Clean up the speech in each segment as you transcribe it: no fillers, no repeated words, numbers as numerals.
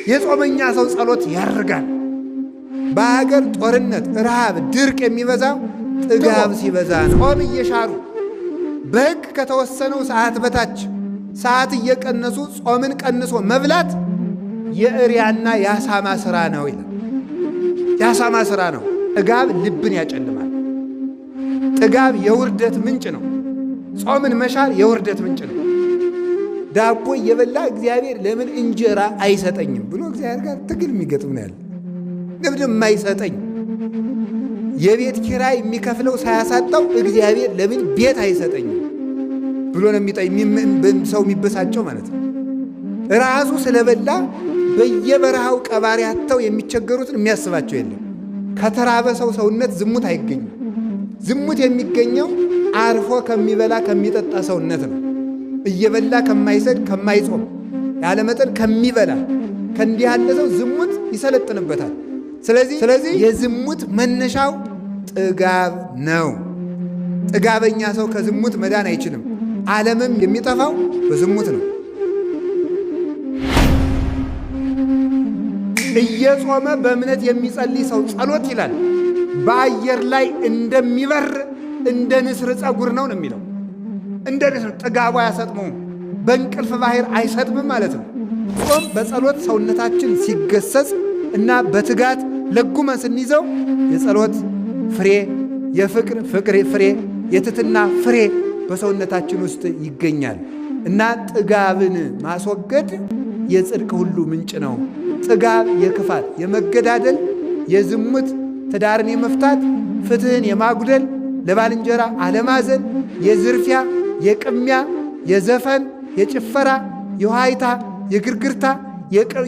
የጾመኛ ሰው ጸሎት ያርጋል። በሀገር ጦርነት፣ ረሃብ፣ ድርቅ የሚበዛው ጥጋብ ሲበዛ ነው። ጾም እየሻሩ በሕግ ከተወሰነው ሰዓት በታች ሰዓት እየቀነሱ ጾምን ቀንሶ መብላት የእሪያና የአሳማ ሥራ ነው ይላል። የአሳማ ሥራ ነው። ጥጋብ ልብን ያጨልማል። ጥጋብ የውርደት ምንጭ ነው። ጾምን መሻር የውርደት ምንጭ ነው። ዳቦ እየበላ እግዚአብሔር ለምን እንጀራ አይሰጠኝም ብሎ እግዚአብሔር ጋር ትግል የሚገጥም ነው ያለ። ለምን የማይሰጠኝ የቤት ኪራይ የሚከፍለው ሳያሳጣው እግዚአብሔር ለምን ቤት አይሰጠኝም ብሎ ነው ሰው የሚበሳጨው ማለት ነው። ራሱ ስለበላ በየበረሃው ቀባሪ አጥተው የሚቸገሩትን የሚያስባቸው የለም። ከተራበ ሰው ሰውነት ዝሙት አይገኝም። ዝሙት የሚገኘው አርፎ ከሚበላ ከሚጠጣ ሰውነት ነው። እየበላ ከማይሰድ ከማይጾም ያለመጠን ከሚበላ ከእንዲህ ያለ ሰው ዝሙት ይሰለጥንበታል። ስለዚህ የዝሙት መነሻው ጥጋብ ነው። ጥጋበኛ ሰው ከዝሙት መዳን አይችልም። ዓለምም የሚጠፋው በዝሙት ነው። እየጾመ በእምነት የሚጸልይ ሰው ጸሎት ይላል በአየር ላይ እንደሚበር እንደ ንስር ፀጉር ነው የሚለው። እንደ ንስር ጥጋቡ አያሰጥመውም፣ በእንቅልፍ ባህር አይሰጥምም ማለት ነው። ጾም በጸሎት ሰውነታችን ሲገሰጽ እና በትጋት ለጉመን ስንይዘው የጸሎት ፍሬ፣ የፍቅር ፍሬ፣ የትትና ፍሬ በሰውነታችን ውስጥ ይገኛል እና ጥጋብን ማስወገድ የጽድቅ ሁሉ ምንጭ ነው። ጥጋብ የክፋት፣ የመገዳደል፣ የዝሙት፣ ትዳርን የመፍታት፣ ፍትህን የማጉደል፣ ለባልንጀራ አለማዘን፣ የዝርፊያ፣ የቅሚያ፣ የዘፈን፣ የጭፈራ፣ የዋይታ፣ የግርግርታ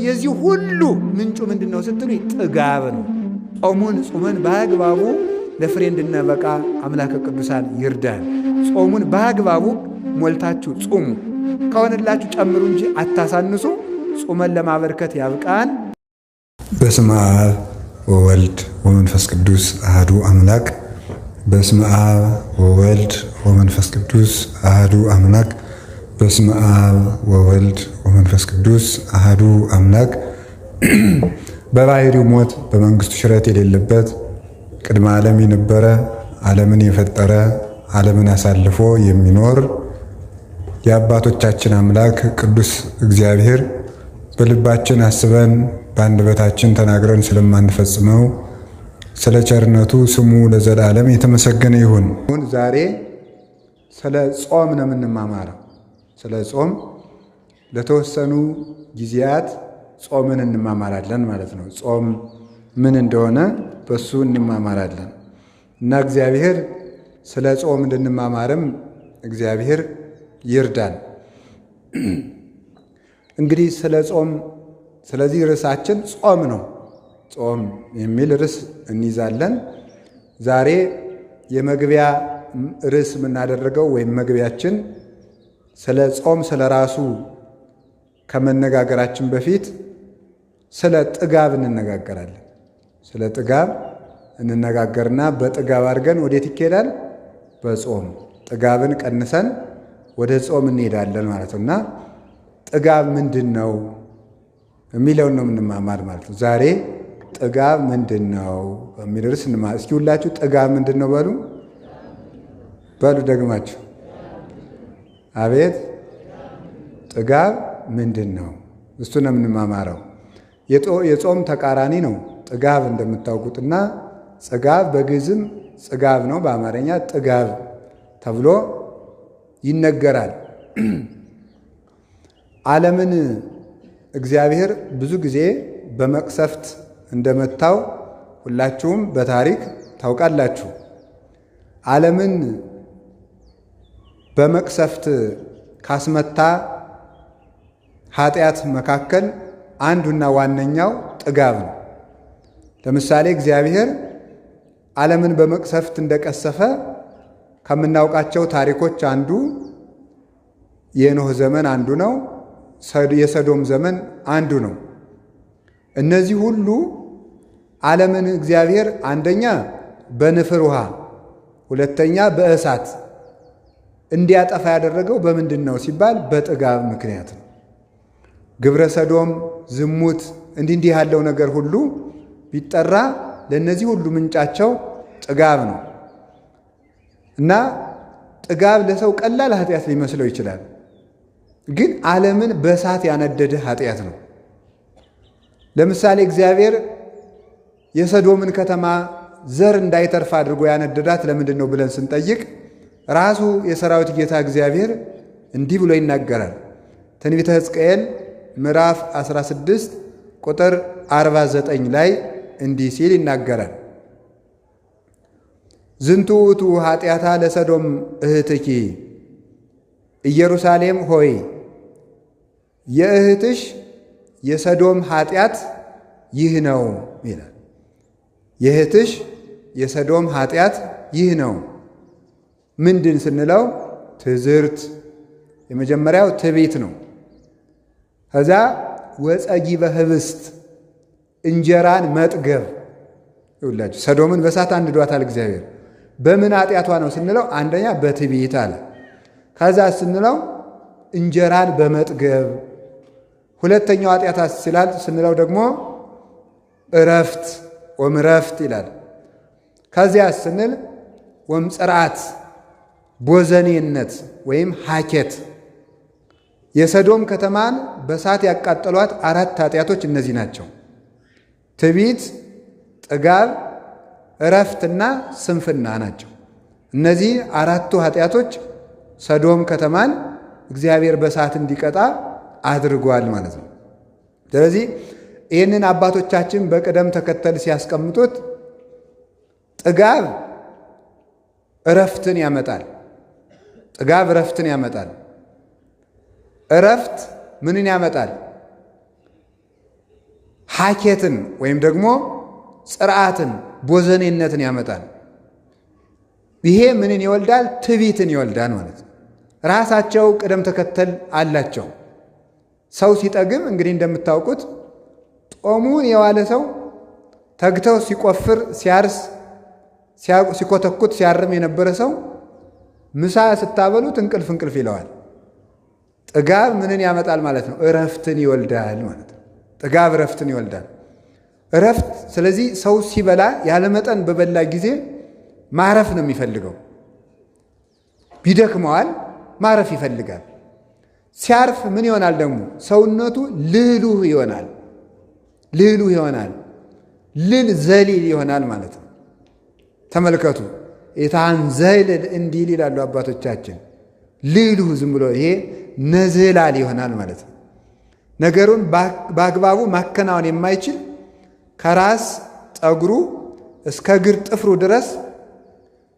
የዚህ ሁሉ ምንጩ ምንድን ነው ስትሉ ጥጋብ ነው። ጾሙን ጾመን በአግባቡ ለፍሬ እንድንበቃ አምላከ ቅዱሳን ይርዳን። ጾሙን በአግባቡ ሞልታችሁ ጾሙ። ከሆነላችሁ ጨምሩ እንጂ አታሳንሱ። ጾመን ለማበርከት ያብቃን። በስመ አብ ወወልድ ወመንፈስ ቅዱስ አሐዱ አምላክ። በስመ አብ ወወልድ ወመንፈስ ቅዱስ አሐዱ አምላክ። በስመ አብ ወወልድ ወመንፈስ ቅዱስ አሐዱ አምላክ። በባሕርዩ ሞት በመንግሥቱ ሽረት የሌለበት ቅድመ ዓለም የነበረ ዓለምን የፈጠረ ዓለምን አሳልፎ የሚኖር የአባቶቻችን አምላክ ቅዱስ እግዚአብሔር በልባችን አስበን በአንደበታችን ተናግረን ስለማንፈጽመው ስለ ቸርነቱ ስሙ ለዘላለም የተመሰገነ ይሁን። ዛሬ ስለ ጾም ነው የምንማማረው። ስለ ጾም ለተወሰኑ ጊዜያት ጾምን እንማማራለን ማለት ነው። ጾም ምን እንደሆነ በሱ እንማማራለን እና እግዚአብሔር ስለ ጾም እንድንማማርም እግዚአብሔር ይርዳን። እንግዲህ ስለ ጾም፣ ስለዚህ ርዕሳችን ጾም ነው። ጾም የሚል ርዕስ እንይዛለን። ዛሬ የመግቢያ ርዕስ የምናደርገው ወይም መግቢያችን ስለ ጾም ስለ ራሱ ከመነጋገራችን በፊት ስለ ጥጋብ እንነጋገራለን። ስለ ጥጋብ እንነጋገርና በጥጋብ አድርገን ወዴት ይኬዳል? በጾም ጥጋብን ቀንሰን ወደ ጾም እንሄዳለን ማለት ነው። እና ጥጋብ ምንድን ነው የሚለውን ነው የምንማማር ማለት ነው። ዛሬ ጥጋብ ምንድን ነው በሚል ርዕስ እስኪ ሁላችሁ ጥጋብ ምንድን ነው በሉ ደግማችሁ። አቤት ጥጋብ ምንድን ነው? እሱ ነው የምንማማረው። የጾም ተቃራኒ ነው ጥጋብ እንደምታውቁትና ጽጋብ በግዕዝም ጽጋብ ነው፣ በአማርኛ ጥጋብ ተብሎ ይነገራል። ዓለምን እግዚአብሔር ብዙ ጊዜ በመቅሰፍት እንደመታው ሁላችሁም በታሪክ ታውቃላችሁ። ዓለምን በመቅሰፍት ካስመታ ኃጢአት መካከል አንዱና ዋነኛው ጥጋብ ነው። ለምሳሌ እግዚአብሔር ዓለምን በመቅሰፍት እንደቀሰፈ ከምናውቃቸው ታሪኮች አንዱ የኖህ ዘመን አንዱ ነው። የሰዶም ዘመን አንዱ ነው። እነዚህ ሁሉ ዓለምን እግዚአብሔር አንደኛ በንፍር ውሃ፣ ሁለተኛ በእሳት እንዲያጠፋ ያደረገው በምንድን ነው ሲባል በጥጋብ ምክንያት ነው። ግብረ ሰዶም፣ ዝሙት እንዲህ ያለው ነገር ሁሉ ቢጠራ ለእነዚህ ሁሉ ምንጫቸው ጥጋብ ነው እና ጥጋብ ለሰው ቀላል ኃጢአት ሊመስለው ይችላል። ግን ዓለምን በእሳት ያነደደ ኃጢአት ነው። ለምሳሌ እግዚአብሔር የሰዶምን ከተማ ዘር እንዳይተርፍ አድርጎ ያነደዳት ለምንድን ነው ብለን ስንጠይቅ ራሱ የሰራዊት ጌታ እግዚአብሔር እንዲህ ብሎ ይናገራል። ትንቢተ ሕዝቅኤል ምዕራፍ 16 ቁጥር 49 ላይ እንዲህ ሲል ይናገራል። ዝንቱ ውእቱ ኃጢአታ ለሰዶም እህትኪ ኢየሩሳሌም ሆይ የእህትሽ የሰዶም ኃጢአት ይህ ነው ይላል። የእህትሽ የሰዶም ኃጢአት ይህ ነው። ምንድን ስንለው ትዝርት፣ የመጀመሪያው ትዕቢት ነው። ከዛ ወጸጊበ ህብስት እንጀራን መጥገብ። ይውላችሁ ሰዶምን በእሳት አንድዷታል እግዚአብሔር። በምን ኃጢአቷ ነው ስንለው አንደኛ በትዕቢት አለ። ከዛ ስንለው እንጀራን በመጥገብ። ሁለተኛው ኃጢአት ስላል ስንለው ደግሞ እረፍት ወምረፍት ይላል። ከዚያ ስንል ወምጽርዓት ቦዘኔነት ወይም ሐኬት። የሰዶም ከተማን በእሳት ያቃጠሏት 4 ኃጢአቶች እነዚህ ናቸው። ትዕቢት፣ ጥጋብ፣ እረፍትና ስንፍና ናቸው። እነዚህ 4ቱ ኃጢአቶች ሰዶም ከተማን እግዚአብሔር በእሳት እንዲቀጣ አድርጓል ማለት ነው። ስለዚህ ይህንን አባቶቻችን በቅደም ተከተል ሲያስቀምጡት ጥጋብ እረፍትን ያመጣል። ጥጋብ እረፍትን ያመጣል። እረፍት ምንን ያመጣል? ሐኬትን ወይም ደግሞ ጽርዓትን ቦዘኔነትን ያመጣል። ይሄ ምንን ይወልዳል? ትዕቢትን ይወልዳል ማለት ነው። ራሳቸው ቅደም ተከተል አላቸው። ሰው ሲጠግብ እንግዲህ እንደምታውቁት ጦሙን የዋለ ሰው ተግተው ሲቆፍር፣ ሲያርስ፣ ሲኮተኩት፣ ሲያርም የነበረ ሰው ምሳ ስታበሉት እንቅልፍ ይለዋል። ጥጋብ ምንን ያመጣል ማለት ነው? እረፍትን ይወልዳል ማለት ነው። ጥጋብ እረፍትን ይወልዳል። እረፍት ስለዚህ ሰው ሲበላ ያለመጠን በበላ ጊዜ ማረፍ ነው የሚፈልገው። ቢደክመዋል ማረፍ ይፈልጋል። ሲያርፍ ምን ይሆናል ደግሞ? ሰውነቱ ልህሉህ ይሆናል። ልህሉህ ይሆናል። ልል ዘሊል ይሆናል ማለት ነው። ተመልከቱ። የታን ዘይልል እንዲል ይላሉ አባቶቻችን። ልህሉህ ዝም ብሎ ይሄ ነዝላል ይሆናል ማለት ነው። ነገሩን በአግባቡ ማከናወን የማይችል ከራስ ጠጉሩ እስከ እግር ጥፍሩ ድረስ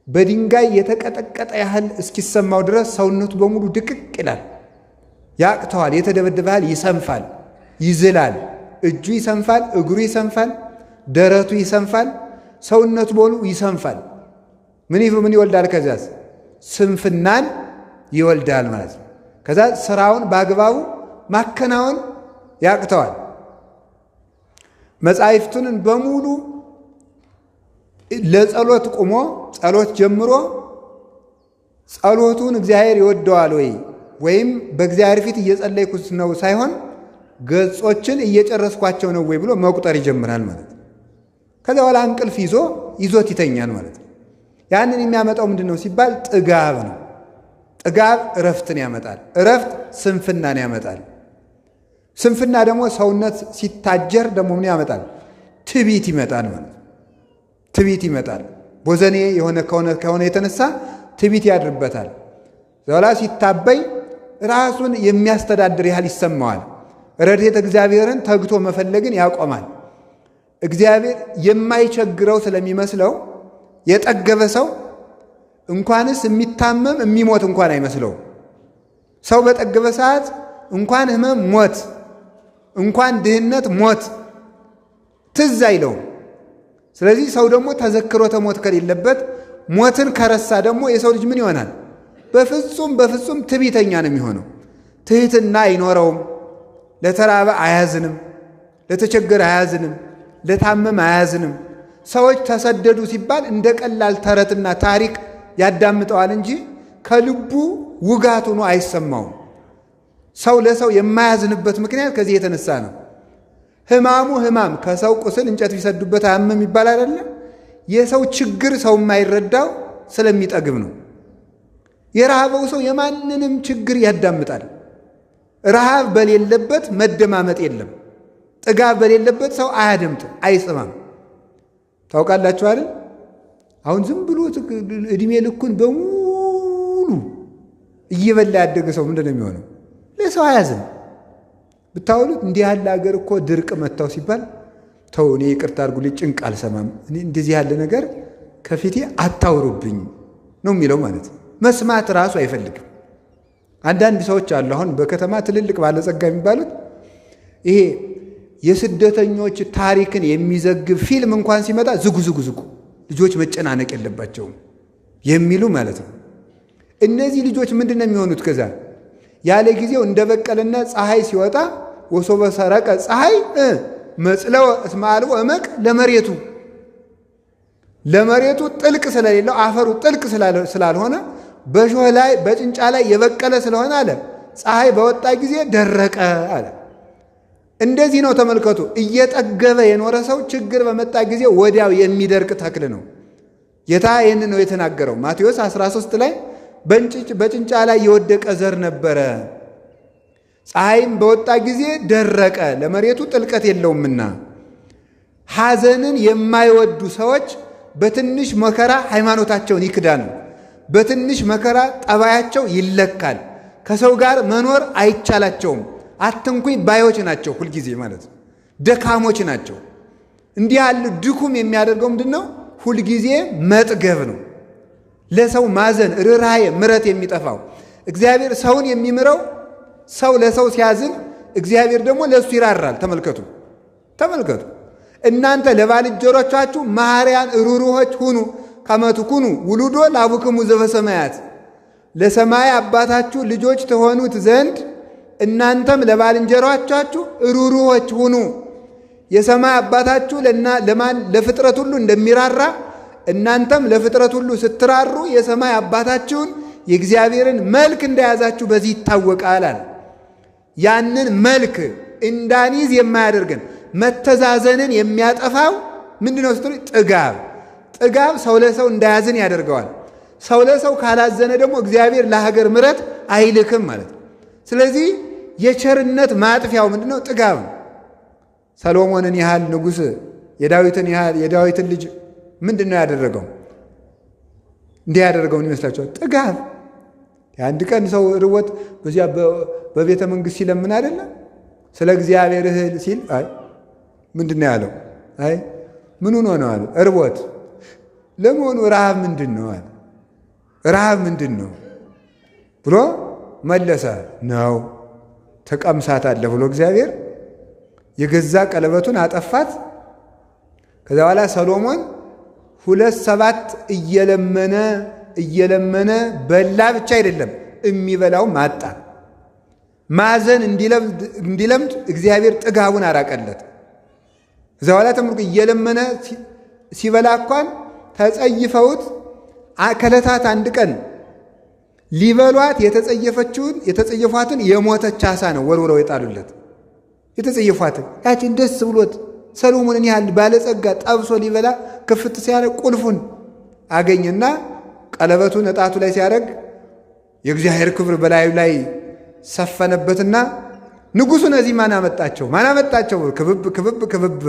በድንጋይ የተቀጠቀጠ ያህል እስኪሰማው ድረስ ሰውነቱ በሙሉ ድቅቅ ይላል። ያቅተዋል። የተደበደበ ያህል ይሰንፋል፣ ይዝላል። እጁ ይሰንፋል፣ እግሩ ይሰንፋል፣ ደረቱ ይሰንፋል፣ ሰውነቱ በሙሉ ይሰንፋል። ምን ይወልዳል? ከዚያስ ስንፍናን ይወልዳል ማለት ነው። ከዛ ስራውን በአግባቡ ማከናወን ያቅተዋል። መጻሕፍቱን በሙሉ ለጸሎት ቁሞ ጸሎት ጀምሮ ጸሎቱን እግዚአብሔር ይወደዋል ወይም በእግዚአብሔር ፊት እየጸለይኩት ነው ሳይሆን ገጾችን እየጨረስኳቸው ነው ወይ ብሎ መቁጠር ይጀምራል ማለት ነው። ከዚያ በኋላ እንቅልፍ ይዞት ይተኛል ማለት ነው። ያንን የሚያመጣው ምንድን ነው ሲባል ጥጋብ ነው። ጥጋብ እረፍትን ያመጣል። እረፍት ስንፍናን ያመጣል። ስንፍና ደግሞ ሰውነት ሲታጀር ደግሞ ምን ያመጣል? ትዕቢት ይመጣል ማለት ነው። ትዕቢት ይመጣል። ቦዘኔ የሆነ ከሆነ የተነሳ ትዕቢት ያድርበታል። ዘላ ሲታበይ ራሱን የሚያስተዳድር ያህል ይሰማዋል። ረድኤተ እግዚአብሔርን ተግቶ መፈለግን ያቆማል። እግዚአብሔር የማይቸግረው ስለሚመስለው የጠገበ ሰው እንኳንስ የሚታመም የሚሞት እንኳን አይመስለው። ሰው በጠገበ ሰዓት እንኳን ሕመም፣ ሞት፣ እንኳን ድህነት፣ ሞት ትዝ አይለውም። ስለዚህ ሰው ደግሞ ተዘክሮተ ሞት ከሌለበት ሞትን ከረሳ ደግሞ የሰው ልጅ ምን ይሆናል? በፍጹም ትዕቢተኛ ነው የሚሆነው። ትሕትና አይኖረውም። ለተራበ አያዝንም፣ ለተቸገረ አያዝንም፣ ለታመም አያዝንም። ሰዎች ተሰደዱ ሲባል እንደ ቀላል ተረትና ታሪክ ያዳምጠዋል እንጂ ከልቡ ውጋት ሆኖ አይሰማውም። ሰው ለሰው የማያዝንበት ምክንያት ከዚህ የተነሳ ነው። ሕማሙ ሕማም ከሰው ቁስል እንጨት ቢሰዱበት አያምም ይባል አይደለ? የሰው ችግር ሰው የማይረዳው ስለሚጠግብ ነው። የረሃበው ሰው የማንንም ችግር ያዳምጣል። ረሃብ በሌለበት መደማመጥ የለም። ጥጋብ በሌለበት ሰው አያደምጥም፣ አይሰማም። ታውቃላችሁ አይደል? አሁን ዝም ብሎ እድሜ ልኩን በሙሉ እየበላ ያደገ ሰው ምንድን ነው የሚሆነው? ለሰው አያዝም። ብታውሉት እንዲህ ያለ ሀገር እኮ ድርቅ መታው ሲባል ተው እኔ ይቅርታ አድርጉልኝ ጭንቅ አልሰማም፣ እኔ እንደዚህ ያለ ነገር ከፊቴ አታውሩብኝ ነው የሚለው ማለት ነው። መስማት ራሱ አይፈልግም። አንዳንድ ሰዎች አሉ አሁን በከተማ ትልልቅ ባለጸጋ የሚባሉት ይሄ የስደተኞች ታሪክን የሚዘግብ ፊልም እንኳን ሲመጣ ዝጉ ልጆች መጨናነቅ የለባቸውም የሚሉ ማለት ነው። እነዚህ ልጆች ምንድን ነው የሚሆኑት? ከዛ ያለ ጊዜው እንደበቀለና ፀሐይ ሲወጣ ወሶበ ሰረቀ ፀሐይ መጽለው እስመ አልቦ እመቅ ለመሬቱ ጥልቅ ስለሌለው አፈሩ ጥልቅ ስላልሆነ በሾህ ላይ በጭንጫ ላይ የበቀለ ስለሆነ አለ ፀሐይ በወጣ ጊዜ ደረቀ አለ። እንደዚህ ነው ተመልከቱ። እየጠገበ የኖረ ሰው ችግር በመጣ ጊዜ ወዲያው የሚደርቅ ተክል ነው። ጌታ ይህን ነው የተናገረው። ማቴዎስ 13 ላይ በጭንጫ ላይ የወደቀ ዘር ነበረ፣ ፀሐይም በወጣ ጊዜ ደረቀ፣ ለመሬቱ ጥልቀት የለውምና። ሐዘንን የማይወዱ ሰዎች በትንሽ መከራ ሃይማኖታቸውን ይክዳሉ። በትንሽ መከራ ጠባያቸው ይለካል። ከሰው ጋር መኖር አይቻላቸውም። አትንኩኝ ባዮች ናቸው። ሁልጊዜ ማለት ደካሞች ናቸው። እንዲህ ያለ ድኩም የሚያደርገው ምንድን ነው? ሁልጊዜ መጥገብ ነው። ለሰው ማዘን፣ ርኅራኄ፣ ምሕረት የሚጠፋው እግዚአብሔር ሰውን የሚምረው ሰው ለሰው ሲያዝን እግዚአብሔር ደግሞ ለእሱ ይራራል። ተመልከቱ። እናንተ ለባልንጀሮቻችሁ መሐሪያን ሩሩሆች ሁኑ ከመ ትኩኑ ውሉዶ ለአቡክሙ ዘበሰማያት። ለሰማይ አባታችሁ ልጆች ተሆኑት ዘንድ እናንተም ለባልንጀሮቻችሁ ሩሩሆች ሁኑ። የሰማይ አባታችሁ ለፍጥረት ሁሉ እንደሚራራ እናንተም ለፍጥረት ሁሉ ስትራሩ የሰማይ አባታችሁን የእግዚአብሔርን መልክ እንደያዛችሁ በዚህ ይታወቃል አለ። ያንን መልክ እንዳንይዝ የማያደርገን መተዛዘንን የሚያጠፋው ምንድነው ስትሉ ጥጋብ ሰው ለሰው እንዳያዝን ያደርገዋል። ሰው ለሰው ካላዘነ ደግሞ እግዚአብሔር ለሀገር ምሕረት አይልክም ማለት ነው። ስለዚህ የቸርነት ማጥፊያው ምንድነው? ጥጋብ ነው። ሰሎሞንን ያህል ንጉሥ የዳዊትን ልጅ ምንድነው ያደረገው? እንዲህ ያደረገውን ይመስላችኋል? ጥጋብ። የአንድ ቀን ሰው ርቦት በዚያ በቤተ መንግሥት ሲለምን አይደለም ስለ እግዚአብሔር እህል ሲል ምንድነው ያለው? ምን ሆኖ ነው አለ። እርቦት። ለመሆኑ ረሃብ ምንድን ነው አለ። ረሃብ ምንድን ነው ብሎ መለሰ። ነው ተቀምሳታለህ ብሎ እግዚአብሔር የገዛ ቀለበቱን አጠፋት። ከዛ በኋላ ሰሎሞን 2 እየለመነ በላ ብቻ አይደለም የሚበላው ማጣ። ማዘን እንዲለምድ እግዚአብሔር ጥጋቡን አራቀለት። ከዛ በኋላ ተምርኩ እየለመነ ሲበላ እንኳን ተጸይፈውት ከዕለታት አንድ ቀን ሊበሏት የተጸየፏትን የሞተች ዓሣ ነው ወርውረው የጣሉለት። የተጸየፏትን ያችን ደስ ብሎት ሰሎሞንን ያህል ባለጸጋ ጠብሶ ሊበላ ክፍት ሲያደርግ ቁልፉን አገኘና ቀለበቱን እጣቱ ላይ ሲያደርግ የእግዚአብሔር ክብር በላዩ ላይ ሰፈነበትና ንጉሡ እነዚህ ማን አመጣቸው ክብብ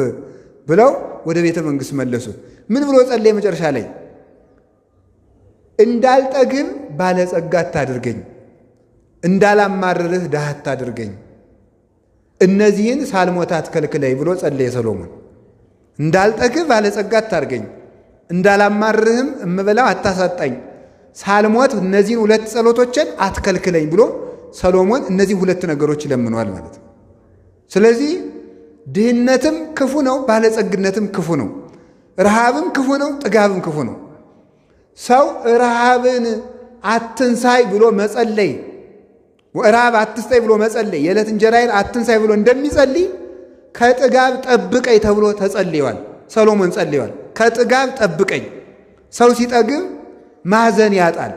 ብለው ወደ ቤተ መንግሥት መለሱት። ምን ብሎ ጸለየ? መጨረሻ ላይ እንዳልጠግብ ባለጸጋ አታድርገኝ፣ እንዳላማርርህ ድሃ አታድርገኝ፣ እነዚህን ሳልሞት አትከልክለኝ ብሎ ጸለየ ሰሎሞን። እንዳልጠግብ ባለጸጋ አታድርገኝ፣ እንዳላማርርህም እምበላው አታሳጣኝ፣ ሳልሞት እነዚህን 2 ጸሎቶችን አትከልክለኝ ብሎ ሰሎሞን እነዚህ 2 ነገሮች ይለምኗል ማለት ነው። ስለዚህ ድህነትም ክፉ ነው፣ ባለጸግነትም ክፉ ነው። ረሃብም ክፉ ነው፣ ጥጋብም ክፉ ነው። ሰው ረሃብን አትንሳይ ብሎ መጸለይ፣ ረሃብ አትስጠኝ ብሎ መጸለይ፣ የዕለት እንጀራዬን አትንሳይ ብሎ እንደሚጸልይ ከጥጋብ ጠብቀኝ ተብሎ ተጸልየዋል። ሰሎሞን ጸልየዋል። ከጥጋብ ጠብቀኝ። ሰው ሲጠግብ ማዘን ያጣል።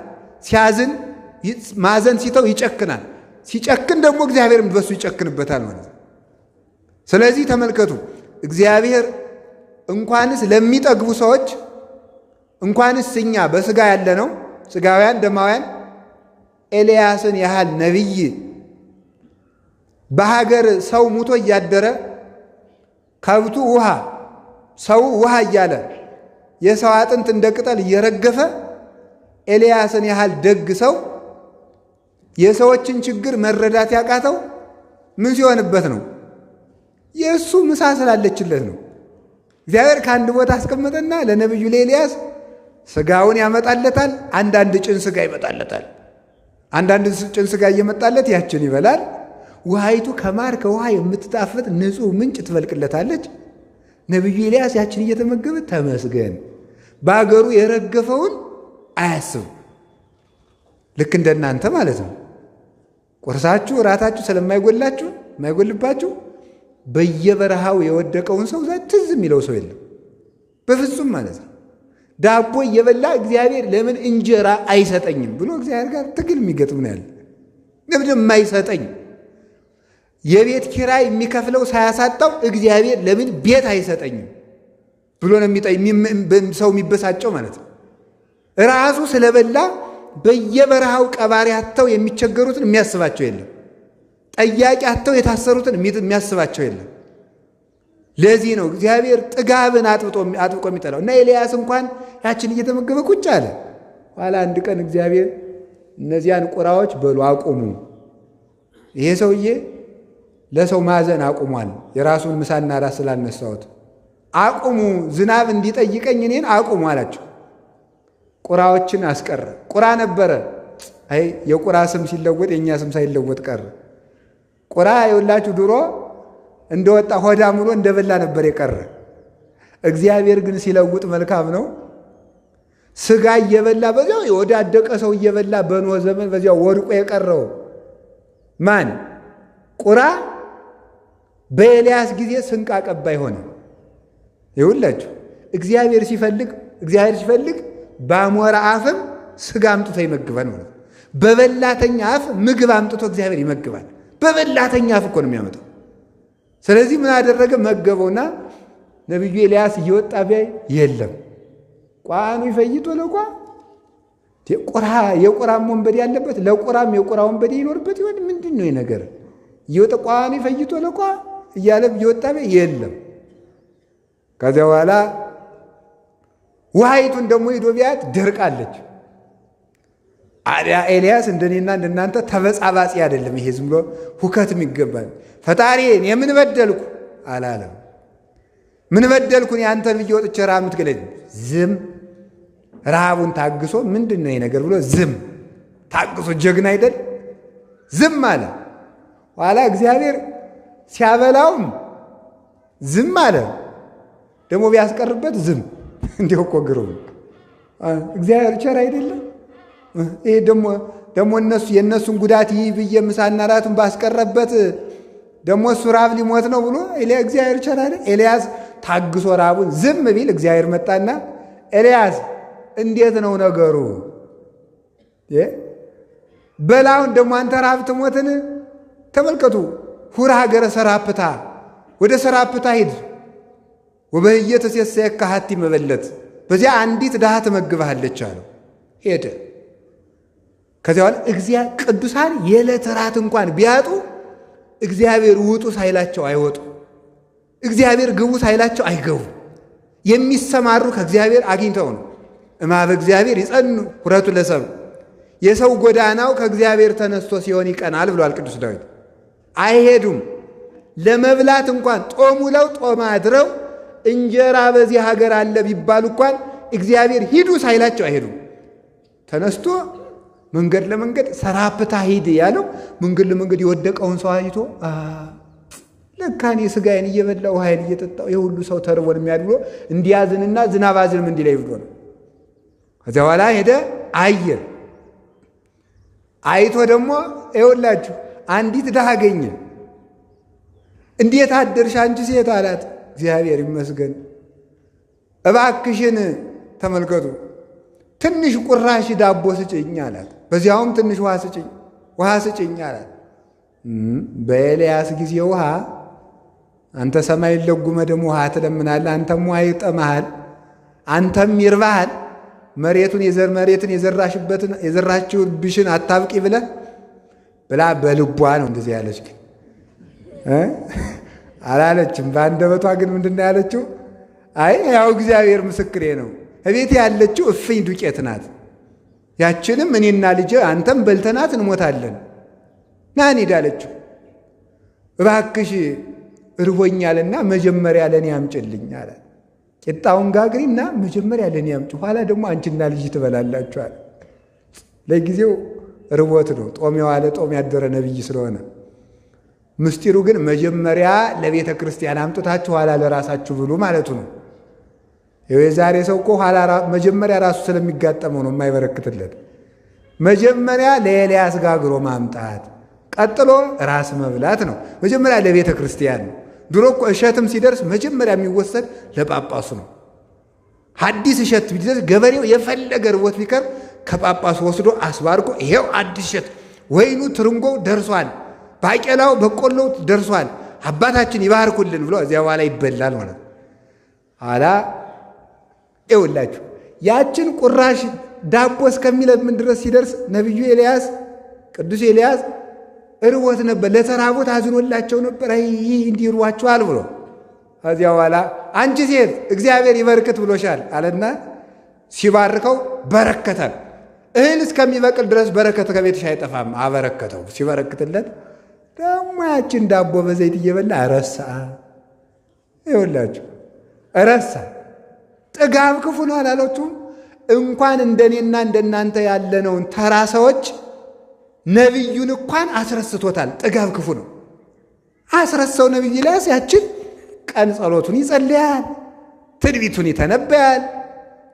ሲያዝን ማዘን ሲተው ይጨክናል። ሲጨክን ደግሞ እግዚአብሔርም በሱ ይጨክንበታል ማለት ነው። ስለዚህ ተመልከቱ፣ እግዚአብሔር እንኳንስ ለሚጠግቡ ሰዎች እንኳንስ እኛ በሥጋ ያለነው ሥጋውያን ደማውያን ኤልያስን ያህል ነቢይ በሀገር ሰው ሙቶ እያደረ ከብቱ ውሃ ሰው ውሃ እያለ የሰው አጥንት እንደ ቅጠል እየረገፈ ኤልያስን ያህል ደግ ሰው የሰዎችን ችግር መረዳት ያቃተው ምን ሲሆንበት ነው? የእሱ ምሳ ስላለችለት ነው። እግዚአብሔር ከአንድ ቦታ አስቀመጠና ለነቢዩ ለኤልያስ ሥጋውን ያመጣለታል። አንዳንድ ጭን ሥጋ ይመጣለታል። አንዳንድ ጭን ሥጋ እየመጣለት ያችን ይበላል። ውሃይቱ ከማር ከውሃ የምትጣፍጥ ንጹሕ ምንጭ ትፈልቅለታለች። ነቢዩ ኤልያስ ያችን እየተመገበ ተመስገን፣ በአገሩ የረገፈውን አያስብ። ልክ እንደናንተ ማለት ነው። ቁርሳችሁ እራታችሁ ስለማይጎላችሁ የማይጎልባችሁ በየበረሃው የወደቀውን ሰው ትዝ የሚለው ሰው የለም በፍጹም ማለት ነው። ዳቦ እየበላ እግዚአብሔር ለምን እንጀራ አይሰጠኝም ብሎ እግዚአብሔር ጋር ትግል የሚገጥም ነው ያለ። ለምን የማይሰጠኝ የቤት ኪራይ የሚከፍለው ሳያሳጣው እግዚአብሔር ለምን ቤት አይሰጠኝም ብሎ ነው ሰው የሚበሳጨው ማለት ነው። ራሱ ስለበላ በየበረሃው ቀባሪ አጥተው የሚቸገሩትን የሚያስባቸው የለም። ጠያቂ አጥተው የታሰሩትን የሚያስባቸው የለም። ለዚህ ነው እግዚአብሔር ጥጋብን አጥብቆ የሚጠላው። እና ኤልያስ እንኳን ያችን እየተመገበ ቁጭ አለ። ኋላ አንድ ቀን እግዚአብሔር እነዚያን ቁራዎች በሉ አቁሙ፣ ይሄ ሰውዬ ለሰው ማዘን አቁሟል፣ የራሱን ምሳና ራስ ስላነሳሁት አቁሙ፣ ዝናብ እንዲጠይቀኝ እኔን አቁሙ አላቸው። ቁራዎችን አስቀረ። ቁራ ነበረ። አይ የቁራ ስም ሲለወጥ የእኛ ስም ሳይለወጥ ቀረ። ቁራ የሁላችሁ ድሮ እንደወጣ ሆዳ ሙሉ እንደበላ ነበር የቀረ። እግዚአብሔር ግን ሲለውጥ መልካም ነው። ሥጋ እየበላ በዚያው የወዳደቀ ሰው እየበላ በኖህ ዘመን በዚያው ወድቆ የቀረው ማን? ቁራ በኤልያስ ጊዜ ስንቅ አቀባይ ሆነ። ይሁላችሁ እግዚአብሔር ሲፈልግ በአሞራ አፍም ሥጋ አምጥቶ ይመግባል ማለት ነው። በበላተኛ አፍ ምግብ አምጥቶ እግዚአብሔር ይመግባል። በበላተኛ አፍ እኮ ነው የሚያመጣው። ስለዚህ ምን አደረገ? መገበውና ነቢዩ ኤልያስ እየወጣ ቢያይ የለም። ቋኑ ይፈይቶ ለቋ የቁራም ወንበዴ ያለበት ለቁራም የቁራ ወንበዴ ይኖርበት ይሆን? ምንድን ነው ነገር? እየወጣ ቋኑ ይፈይቶ ለቋ እያለ እየወጣ ቢያይ የለም። ከዚያ በኋላ ውሃይቱን ደግሞ ሄዶ ቢያት ደርቃለች። አዲያ ኤልያስ እንደኔና እንደናንተ ተበጻባጺ አይደለም። ይሄ ዝም ብሎ ሁከት የሚገባል። ፈጣሪን የምን በደልኩ አላለም። ምን በደልኩን ያንተ ብዬ ወጥቼ ረሃብ የምትገለኝ? ዝም ረሃቡን ታግሶ ምንድን ነው ነገር ብሎ ዝም ታግሶ ጀግና አይደል? ዝም አለ። ኋላ እግዚአብሔር ሲያበላውም ዝም አለ። ደግሞ ቢያስቀርበት ዝም እንዲሁ እኮ ግሩም እግዚአብሔር ቸር አይደለም? ይሄ ደግሞ የእነሱን ጉዳት ይህ ብዬ ምሳና ራቱን ባስቀረበት ደግሞ እሱ ራብ ሊሞት ነው ብሎ እግዚአብሔር ቸር አይደል? ኤልያስ ታግሶ ራቡን ዝም ቢል እግዚአብሔር መጣና ኤልያስ እንዴት ነው ነገሩ? በላውን ደግሞ አንተ ራብ ትሞትን? ተመልከቱ። ሁራ ሀገረ ሰራፕታ፣ ወደ ሰራፕታ ሂድ ወበህየተ ሴሰየከ ሀቲ መበለት፣ በዚያ አንዲት ድሃ ትመግብሃለች አለው። ሄደ። ከዚያ በኋላ ቅዱሳን የዕለት ራት እንኳን ቢያጡ እግዚአብሔር ውጡ ሳይላቸው አይወጡ፣ እግዚአብሔር ግቡ ሳይላቸው አይገቡ። የሚሰማሩ ከእግዚአብሔር አግኝተው ነው። እማበ እግዚአብሔር ይጸኑ ሁረቱ ለሰብእ፣ የሰው ጎዳናው ከእግዚአብሔር ተነስቶ ሲሆን ይቀናል ብሏል ቅዱስ ዳዊት። አይሄዱም። ለመብላት እንኳን ጦም ውለው ጦም አድረው እንጀራ በዚህ ሀገር አለ ቢባሉ እንኳን እግዚአብሔር ሂዱ ሳይላቸው አይሄዱም። ተነስቶ መንገድ ለመንገድ ሰራፕታ ሂድ ያለው መንገድ ለመንገድ የወደቀውን ሰው አይቶ ለካኔ ሥጋዬን እየበላው ውሃዬን እየጠጣው የሁሉ ሰው ተርቦን የሚያድሎ እንዲያዝንና ዝናብ አዝንም እንዲላይ ብሎ ነው። ከዚያ በኋላ ሄደ። አየ። አይቶ ደግሞ ይኸውላችሁ አንዲት ድሃ አገኘ። እንዴት አደርሽ አንቺ ሴት አላት። እግዚአብሔር ይመስገን። እባክሽን ተመልከቱ ትንሽ ቁራሽ ዳቦ ስጭኝ አላት። በዚያውም ትንሽ ውሃ ስጭኝ አላት። በኤልያስ ጊዜ ውሃ አንተ ሰማይ ለጉመ ደግሞ ውሃ ትለምናለህ። አንተም ውሃ ይጠማሃል፣ አንተም ይርባሃል። መሬቱን የዘራችሁብሽን አታብቂ ብለህ ብላ በልቧ ነው እንደዚህ ያለች። ግን አላለችም። በአንደበቷ ግን ምንድን ነው ያለችው? አይ ያው እግዚአብሔር ምስክሬ ነው፣ እቤት ያለችው እፍኝ ዱቄት ናት። ያችንም እኔና ልጄ አንተም በልተናት እንሞታለን። ና እንሂድ አለችው። እባክሽ እርቦኛልና መጀመሪያ ለእኔ አምጭልኝ አለ። ቂጣውን ጋግሪና መጀመሪያ ለእኔ አምጪ፣ ኋላ ደግሞ አንቺና ልጅ ትበላላችኋል። ለጊዜው ርቦት ነው፣ ጦም የዋለ ጦም ያደረ ነቢይ ስለሆነ። ምስጢሩ ግን መጀመሪያ ለቤተ ክርስቲያን አምጥታችሁ ኋላ ለራሳችሁ ብሉ ማለቱ ነው። የዛሬ ሰው እኮ መጀመሪያ ራሱ ስለሚጋጠመው ነው የማይበረክትለት። መጀመሪያ ለኤልያስ ጋግሮ ማምጣት፣ ቀጥሎ ራስ መብላት ነው። መጀመሪያ ለቤተ ክርስቲያን ነው። ድሮ እኮ እሸትም ሲደርስ መጀመሪያ የሚወሰድ ለጳጳሱ ነው። አዲስ እሸት ቢደርስ ገበሬው የፈለገ ርቦት ቢቀር ከጳጳሱ ወስዶ አስባርጎ ይሄው አዲስ እሸት፣ ወይኑ ትርንጎው ደርሷል፣ ባቄላው በቆሎው ደርሷል፣ አባታችን ይባርኩልን ብሎ እዚያ በኋላ ይበላል ማለት ነው። ኋላ ይውላችሁ ያችን ቁራሽ ዳቦ እስከሚለምን ድረስ ሲደርስ ነቢዩ ኤልያስ ቅዱስ ኤልያስ ርቦት ነበር። ለተራቦት አዝኖላቸው ነበር። ይህ እንዲርዋችኋል ብሎ ከዚያ በኋላ አንቺ ሴት እግዚአብሔር ይበርክት ብሎሻል አለና ሲባርከው በረከተ። እህል እስከሚበቅል ድረስ በረከት ከቤትሽ አይጠፋም። አበረከተው። ሲበረክትለት ደግሞ ያችን ዳቦ በዘይት እየበላ ረሳ። ይኸውላችሁ ረሳ። ጥጋብ ክፉ ነው አላለችም? እንኳን እንደኔና እንደናንተ ያለነውን ተራ ሰዎች ነቢዩን እንኳን አስረስቶታል። ጥጋብ ክፉ ነው። አስረሳው። ነቢይ ኤልያስ ያችን ቀን ጸሎቱን ይጸልያል፣ ትንቢቱን ይተነበያል፣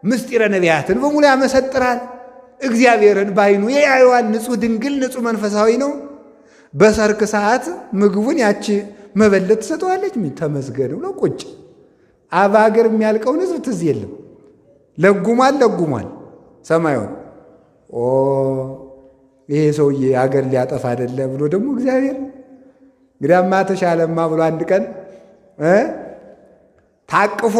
ምስጢረ ነቢያትን በሙሉ ያመሰጥራል። እግዚአብሔርን ባይኑ ያየዋል። ንጹሕ ድንግል ንጹሕ መንፈሳዊ ነው። በሰርክ ሰዓት ምግቡን ያቺ መበለት ትሰጠዋለች። ተመስገን ብሎ ቁጭ። አባ ሀገር የሚያልቀውን ሕዝብ ትዝ የለም። ለጉሟል ሰማዩን። ይሄ ሰውዬ አገር ሊያጠፋ አይደለ ብሎ ደግሞ እግዚአብሔር እንግዲያማ ተሻለማ ብሎ አንድ ቀን ታቅፎ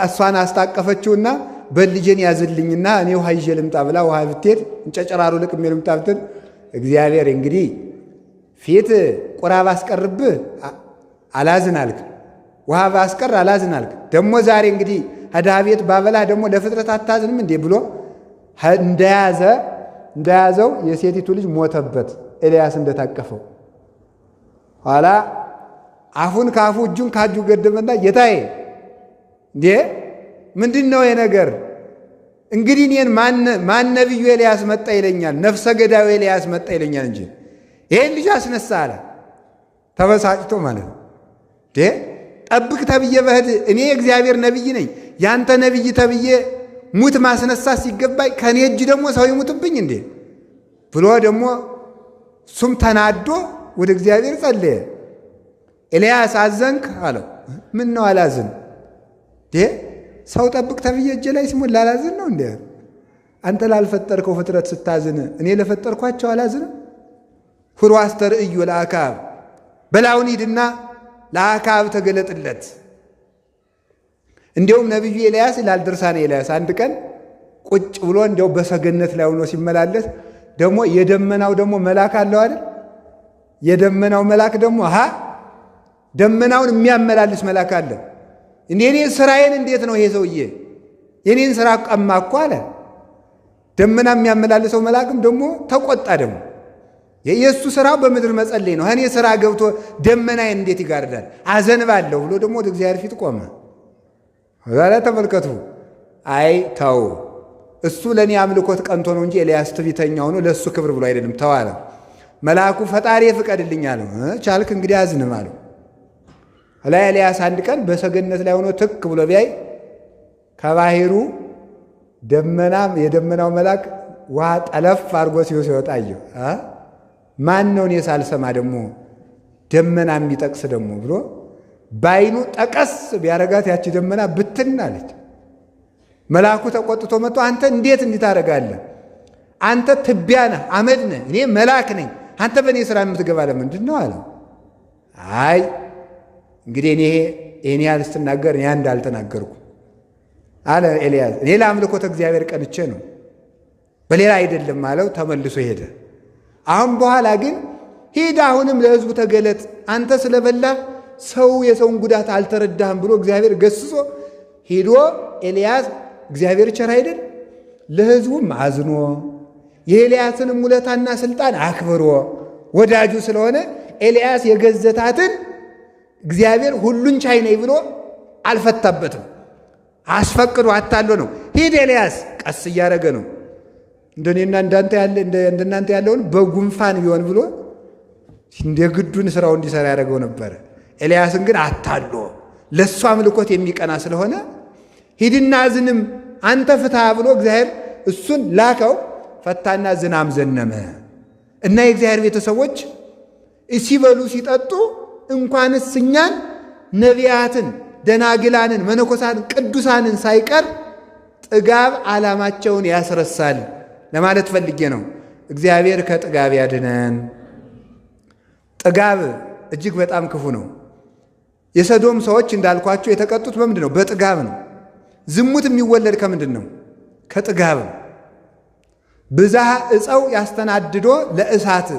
እሷን አስታቀፈችውና በልጄን ያዝልኝና እኔ ውሃ ይዤ ልምጣ ብላ ውሃ ብትሄድ እንጨጨራሩ ልቅሜ ልምጣ ብትል እግዚአብሔር እንግዲህ ፊት ቁራ ባስቀርብህ አላዝን አልክ፣ ውሃ ባስቀር አላዝን አልክ። ደግሞ ዛሬ እንግዲህ ድሃ ቤት ባበላ ደግሞ ለፍጥረት አታዝንም እንዴ ብሎ እንደያዘው የሴቲቱ ልጅ ሞተበት። ኤልያስ እንደታቀፈው ኋላ አፉን ካፉ እጁን ካጁ ገደመና ጌታዬ እንዴ ምንድን ነው የነገር? እንግዲህ እኔን ማን ነቢዩ ኤልያስ መጣ ይለኛል? ነፍሰ ገዳዩ ኤልያስ መጣ ይለኛል እንጂ ይሄን ልጅ አስነሳ አለ። ተበሳጭቶ ማለት ነው። ጠብቅ ተብዬ በህድ እኔ የእግዚአብሔር ነቢይ ነኝ፣ ያንተ ነቢይ ተብዬ ሙት ማስነሳት ሲገባኝ ከኔ እጅ ደግሞ ሰው ይሙትብኝ እንዴ ብሎ ደግሞ እሱም ተናዶ ወደ እግዚአብሔር ጸለየ። ኤልያስ አዘንክ አለው። ምን ነው አላዝን? ሰው ጠብቅ ተብዬ እጄ ላይ ሲሞት ላላዝን ነው እንዴ? አንተ ላልፈጠርከው ፍጥረት ስታዝን እኔ ለፈጠርኳቸው አላዝን? ሁሩ አስተርእዮ ለአክዓብ፣ በላውን ሂድና ለአክዓብ ተገለጥለት። እንዲያውም ነቢዩ ኤልያስ ይላል ድርሳነ ኤልያስ አንድ ቀን ቁጭ ብሎ እንዲያው በሰገነት ላይ ሆኖ ሲመላለስ ደግሞ የደመናው ደግሞ መልአክ አለው አይደል? የደመናው መልአክ ደግሞ ደመናውን የሚያመላልስ መልአክ አለ። እኔ ስራዬን እንዴት ነው ይሄ ሰውዬ የኔን ስራ ቀማ እኮ አለ። ደመና የሚያመላልሰው መልአክም ደግሞ ተቆጣ። ደግሞ የኢየሱስ ስራው በምድር መጸለይ ነው። እኔ ስራ ገብቶ ደመናዬን እንዴት ይጋርዳል? አዘንባለሁ ብሎ ደግሞ ወደ እግዚአብሔር ፊት ቆመ። ዛሬ ተመልከቱ። አይ ተው፣ እሱ ለእኔ አምልኮት ቀንቶ ነው እንጂ ኤልያስ ትዕቢተኛ ሆኖ ለእሱ ክብር ብሎ አይደለም ተዋለ። መልአኩ ፈጣሪ ፍቀድልኝ አለው። ቻልክ እንግዲህ አዝንም አለው። ላይ ኤልያስ አንድ ቀን በሰገነት ላይ ሆኖ ትክ ብሎ ቢያይ ከባህሩ የደመናው መልአክ ውሃ ጠለፍ አድርጎ ሲወጣ አየው። ማን ነው እኔ ሳልሰማ ደግሞ ደመና የሚጠቅስ ደግሞ ብሎ ባይኑ ጠቀስ ቢያረጋት ያቺ ደመና ብትን አለች። መልአኩ ተቆጥቶ መጥቶ አንተ እንዴት ታደርጋለህ? አንተ ትቢያ ነህ፣ አመድ ነህ፣ እኔ መልአክ ነኝ። አንተ በእኔ ስራ የምትገባ ለምንድን ነው አለው። አይ እንግዲህ ይህን ያህል ስትናገር እኔ እንዳልተናገርኩ አለ ኤልያስ። እኔ ለአምልኮተ እግዚአብሔር ቀንቼ ነው በሌላ አይደለም አለው። ተመልሶ ሄደ። አሁን በኋላ ግን ሂድ አሁንም ለሕዝቡ ተገለጥ፣ አንተ ስለበላህ ሰው የሰውን ጉዳት አልተረዳህም ብሎ እግዚአብሔር ገስጾ ሄዶ ኤልያስ እግዚአብሔር ቸር አይደል ለሕዝቡም አዝኖ የኤልያስንም ውለታና ስልጣን አክብሮ ወዳጁ ስለሆነ ኤልያስ የገዘታትን እግዚአብሔር ሁሉን ቻይ ነኝ ብሎ አልፈታበትም። አስፈቅዶ አታሎ ነው። ሂድ ኤልያስ ቀስ እያደረገ ነው። እንደኔና እንደናንተ ያለውን በጉንፋን ቢሆን ብሎ እንደ ግዱን ስራው እንዲሰራ ያደረገው ነበረ። ኤልያስን ግን አታሎ ለእሱ አምልኮት የሚቀና ስለሆነ ሂድና ዝንም አንተ ፍታ ብሎ እግዚአብሔር እሱን ላከው። ፈታና ዝናም ዘነመ እና የእግዚአብሔር ቤተሰቦች ሲበሉ ሲጠጡ እንኳንስ እኛን ነቢያትን፣ ደናግላንን፣ መነኮሳትን፣ ቅዱሳንን ሳይቀር ጥጋብ ዓላማቸውን ያስረሳል ለማለት ፈልጌ ነው። እግዚአብሔር ከጥጋብ ያድነን። ጥጋብ እጅግ በጣም ክፉ ነው። የሰዶም ሰዎች እንዳልኳቸው የተቀጡት በምንድን ነው? በጥጋብ ነው። ዝሙት የሚወለድ ከምንድን ነው? ከጥጋብ ነው። ብዝሃ ዕፀው ያስተናድዶ ለእሳት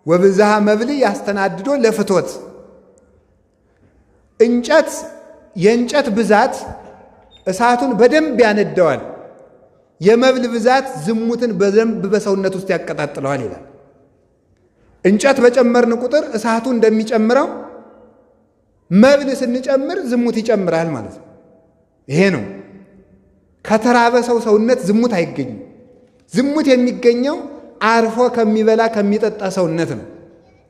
ወብዝሃ መብል ያስተናድዶ ለፍቶት። የእንጨት ብዛት እሳቱን በደንብ ያነደዋል። የመብል ብዛት ዝሙትን በደንብ በሰውነት ውስጥ ያቀጣጥለዋል ይላል። እንጨት በጨመርን ቁጥር እሳቱ እንደሚጨምረው መብል ስንጨምር ዝሙት ይጨምራል ማለት ነው። ይሄ ነው። ከተራበ ሰው ሰውነት ዝሙት አይገኝም። ዝሙት የሚገኘው አርፎ ከሚበላ ከሚጠጣ ሰውነት ነው።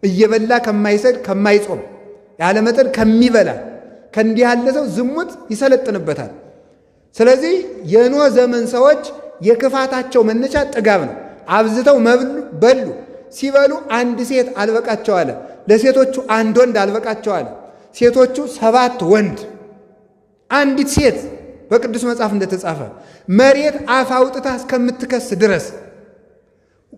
እየበላ ከማይሰድ ከማይጾም ያለመጠን ከሚበላ ከእንዲህ ያለ ሰው ዝሙት ይሰለጥንበታል። ስለዚህ የኖህ ዘመን ሰዎች የክፋታቸው መነሻ ጥጋብ ነው። አብዝተው በሉ። ሲበሉ አንድ ሴት አልበቃቸው አለ። ለሴቶቹ አንድ ወንድ አልበቃቸው አለ። ሴቶቹ 7 ወንድ አንዲት ሴት በቅዱስ መጽሐፍ እንደተጻፈ መሬት አፍ አውጥታ እስከምትከስ ድረስ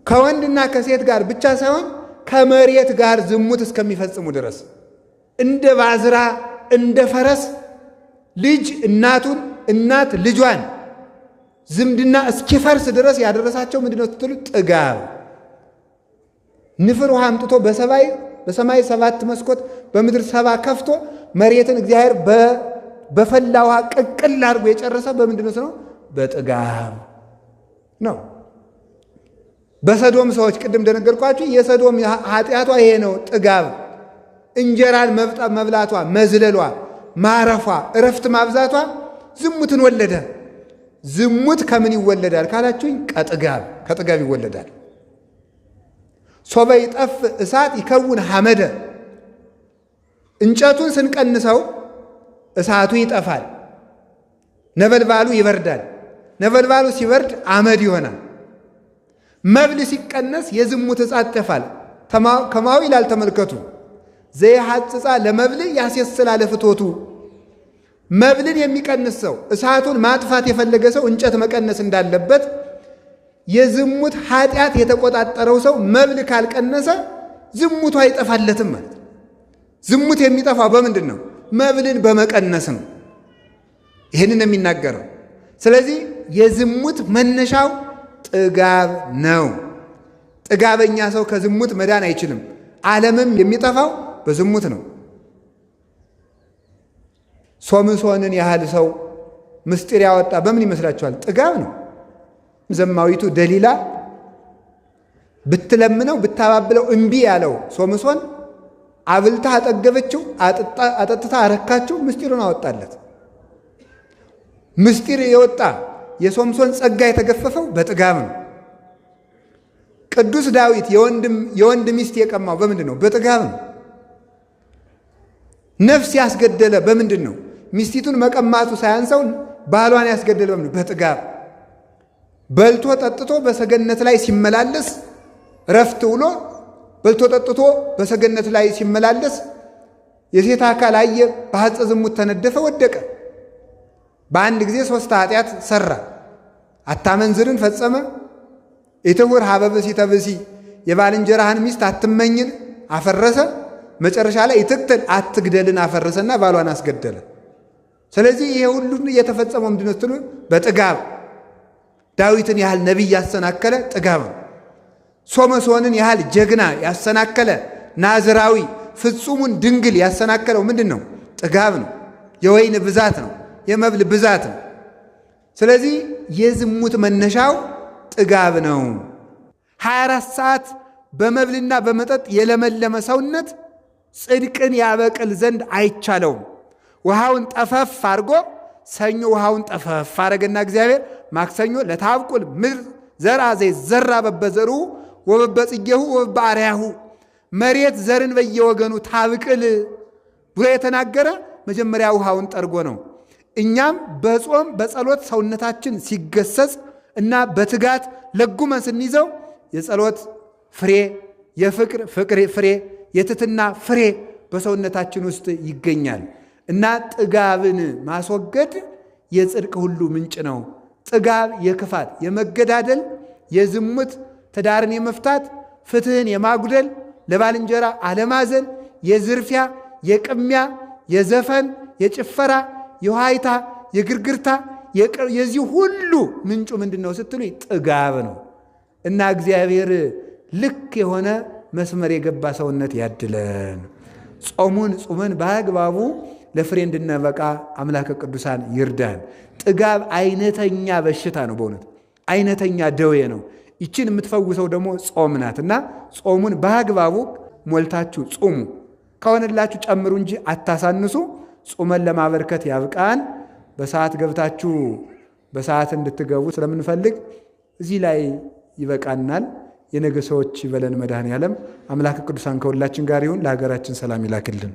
ከወንድና ከሴት ጋር ብቻ ሳይሆን ከመሬት ጋር ዝሙት እስከሚፈጽሙ ድረስ እንደ ባዝራ እንደ ፈረስ ልጅ እናቱን እናት ልጇን ዝምድና እስኪፈርስ ድረስ ያደረሳቸው ምንድነው ስትሉ ጥጋብ። ንፍር ውሃ አምጥቶ በሰማይ 7 መስኮት በምድር 7 ከፍቶ መሬትን እግዚአብሔር በፈላ ውሃ ቅቅል አድርጎ የጨረሰ በምንድነው ነው? በጥጋብ ነው። በሰዶም ሰዎች ቅድም እንደነገርኳችሁ የሰዶም ኃጢአቷ ይሄ ነው፣ ጥጋብ። እንጀራን መብላቷ፣ መዝለሏ፣ ማረፏ፣ እረፍት ማብዛቷ ዝሙትን ወለደ። ዝሙት ከምን ይወለዳል ካላችሁኝ፣ ከጥጋብ ይወለዳል። ሶበ ይጠፍ እሳት ይከውን ሐመደ። እንጨቱን ስንቀንሰው እሳቱ ይጠፋል፣ ነበልባሉ ይበርዳል። ነበልባሉ ሲበርድ አመድ ይሆናል። መብል ሲቀነስ የዝሙት እሳት ይጠፋል። ከማው ይላል ተመልከቱ። ዘይሐጽጻ ለመብል ያስየስላ ለፍቶቱ። መብልን የሚቀንስ ሰው እሳቱን ማጥፋት የፈለገ ሰው እንጨት መቀነስ እንዳለበት የዝሙት ኃጢአት የተቆጣጠረው ሰው መብል ካልቀነሰ ዝሙቱ አይጠፋለትም ማለት። ዝሙት የሚጠፋው በምንድን ነው? መብልን በመቀነስ ነው። ይህንን የሚናገረው። ስለዚህ የዝሙት መነሻው ጥጋብ ነው። ጥጋበኛ ሰው ከዝሙት መዳን አይችልም። ዓለምም የሚጠፋው በዝሙት ነው። ሶምሶንን ያህል ሰው ምስጢር ያወጣ በምን ይመስላችኋል? ጥጋብ ነው። ዘማዊቱ ደሊላ ብትለምነው ብታባብለው እምቢ ያለው ሶምሶን አብልታ አጠገበችው፣ አጠጥታ አረካችው፣ ምስጢሩን አወጣለት። ምስጢር የወጣ የሶምሶን ጸጋ የተገፈፈው በጥጋብ ነው። ቅዱስ ዳዊት የወንድ ሚስት የቀማው በምንድን ነው? በጥጋብ ነው። ነፍስ ያስገደለ በምንድን ነው? ሚስቲቱን መቀማቱ ሳያንሰው ባሏን ያስገደለ በምንድን ነው? በጥጋብ። በልቶ ጠጥቶ በሰገነት ላይ ሲመላለስ ረፍት ውሎ በልቶ ጠጥቶ በሰገነት ላይ ሲመላለስ የሴት አካል አየ፣ በሐፀ ዝሙት ተነደፈ፣ ወደቀ። በአንድ ጊዜ 3 ኃጢአት ሰራ። አታመንዝርን ፈጸመ፣ ኢትሁር ሀበ ብእሲተ ብእሲ፣ የባልንጀራህን ሚስት አትመኝን አፈረሰ፣ መጨረሻ ላይ ይትቅትል አትግደልን አፈረሰና ባሏን አስገደለ። ስለዚህ ይሄ ሁሉ የተፈጸመው ምንድን ነው ስትሉ በጥጋብ ዳዊትን ያህል ነቢይ ያሰናከለ ጥጋብ ነው። ሶምሶንን ያህል ጀግና ያሰናከለ ናዝራዊ ፍጹሙን ድንግል ያሰናከለው ምንድን ነው? ጥጋብ ነው። የወይን ብዛት ነው። የመብል ብዛት ነው። ስለዚህ የዝሙት መነሻው ጥጋብ ነው። 24 ሰዓት በመብልና በመጠጥ የለመለመ ሰውነት ጽድቅን ያበቅል ዘንድ አይቻለውም። ውሃውን ጠፈፍ አድርጎ ሰኞ ውሃውን ጠፈፍ አረገና እግዚአብሔር ማክሰኞ ለታብቁል ምድር ዘርአ ዘይዘራ በበዘሩ ወበበጽጌሁ ወበአርያሁ መሬት ዘርን በየወገኑ ታብቅል ብሎ የተናገረ መጀመሪያ ውሃውን ጠርጎ ነው። እኛም በጾም በጸሎት ሰውነታችን ሲገሰጽ እና በትጋት ለጉመን ስንይዘው የጸሎት ፍሬ፣ የፍቅር ፍሬ፣ የትትና ፍሬ በሰውነታችን ውስጥ ይገኛል እና ጥጋብን ማስወገድ የጽድቅ ሁሉ ምንጭ ነው። ጥጋብ የክፋት፣ የመገዳደል፣ የዝሙት፣ ትዳርን የመፍታት፣ ፍትህን የማጉደል፣ ለባልንጀራ አለማዘን፣ የዝርፊያ፣ የቅሚያ፣ የዘፈን፣ የጭፈራ፣ የዋይታ፣ የግርግርታ የዚህ ሁሉ ምንጩ ምንድን ነው ስትሉ ጥጋብ ነው እና እግዚአብሔር ልክ የሆነ መስመር የገባ ሰውነት ያድለን። ጾሙን ጾመን በአግባቡ ለፍሬ እንድንበቃ አምላከ ቅዱሳን ይርዳን። ጥጋብ አይነተኛ በሽታ ነው። በእውነት አይነተኛ ደዌ ነው። ይችን የምትፈውሰው ደግሞ ጾም ናት እና ጾሙን በአግባቡ ሞልታችሁ ጾሙ። ከሆነላችሁ ጨምሩ እንጂ አታሳንሱ። ጾመን ለማበርከት ያብቃን። በሰዓት ገብታችሁ በሰዓት እንድትገቡ ስለምንፈልግ እዚህ ላይ ይበቃናል። የነገ ሰዎች ይበለን። መድኃኔዓለም አምላከ ቅዱሳን ከሁላችን ጋር ይሁን። ለሀገራችን ሰላም ይላክልን።